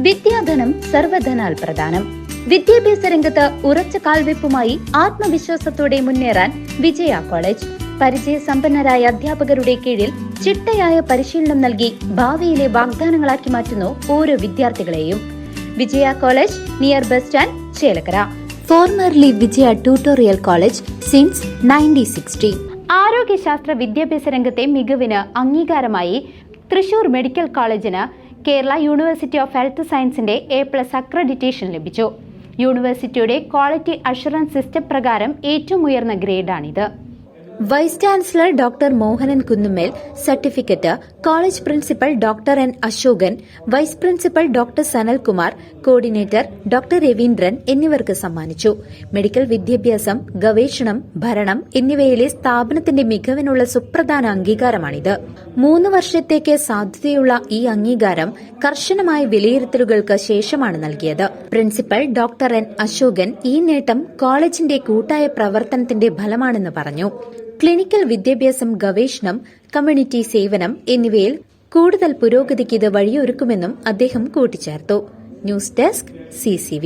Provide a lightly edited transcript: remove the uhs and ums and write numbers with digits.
വിദ്യാധനം സർവധനാൽ പ്രധാനം. വിദ്യാഭ്യാസ രംഗത്ത് ഉറച്ച കാൽവെപ്പുമായി ആത്മവിശ്വാസത്തോടെ മുന്നേറാൻ വിജയ കോളേജ്. പരിചയസമ്പന്നരായ അധ്യാപകരുടെ കീഴിൽ ചിട്ടയായ പരിശീലനം നൽകി ഭാവിയിലെ വാഗ്ദാനങ്ങളാക്കി മാറ്റുന്നു ഓരോ വിദ്യാർത്ഥികളെയും. Vijaya college, near bus stand, Chelakkara. Formerly Vijaya tutorial college since 1960. ആരോഗ്യശാസ്ത്ര വിദ്യാഭ്യാസ രംഗത്തെ മികവിന് അംഗീകാരമായി തൃശൂർ മെഡിക്കൽ കോളേജിന് കേരള യൂണിവേഴ്സിറ്റി ഓഫ് ഹെൽത്ത് സയൻസിന്റെ A+ അക്രഡിറ്റേഷൻ ലഭിച്ചു. യൂണിവേഴ്സിറ്റിയുടെ ക്വാളിറ്റി അഷുറൻസ് സിസ്റ്റം പ്രകാരം ഏറ്റവും ഉയർന്ന ഗ്രേഡാണിത്. Vice chancellor doctor Mohanan Kunnumel certificate college principal doctor N. Ashokan, vice principal doctor Sanalkumar, coordinator doctor Raveendran എന്നിവർക്ക് സമ്മാനിച്ചു. മെഡിക്കൽ വിദ്യാഭ്യാസം, ഗവേഷണം, ഭരണം എന്നിവയിലെ സ്ഥാപനത്തിന്റെ മികവിനുള്ള സുപ്രധാന അംഗീകാരമാണിത്. 3 വർഷത്തേക്ക് സാധ്യതയുള്ള ഈ അംഗീകാരം കർശനമായ വിലയിരുത്തലുകൾക്ക് ശേഷമാണ് നൽകിയത്. Principal doctor N. അശോകൻ ഈ നേട്ടം കോളേജിന്റെ കൂട്ടായ പ്രവർത്തനത്തിന്റെ ഫലമാണെന്ന് പറഞ്ഞു. ക്ലിനിക്കൽ വിദ്യാഭ്യാസം, ഗവേഷണം, കമ്മ്യൂണിറ്റി സേവനം എന്നിവയിൽ കൂടുതൽ പുരോഗതിക്ക് ഇത് വഴിയൊരുക്കുമെന്നും അദ്ദേഹം കൂട്ടിച്ചേർത്തു. News desk CCV.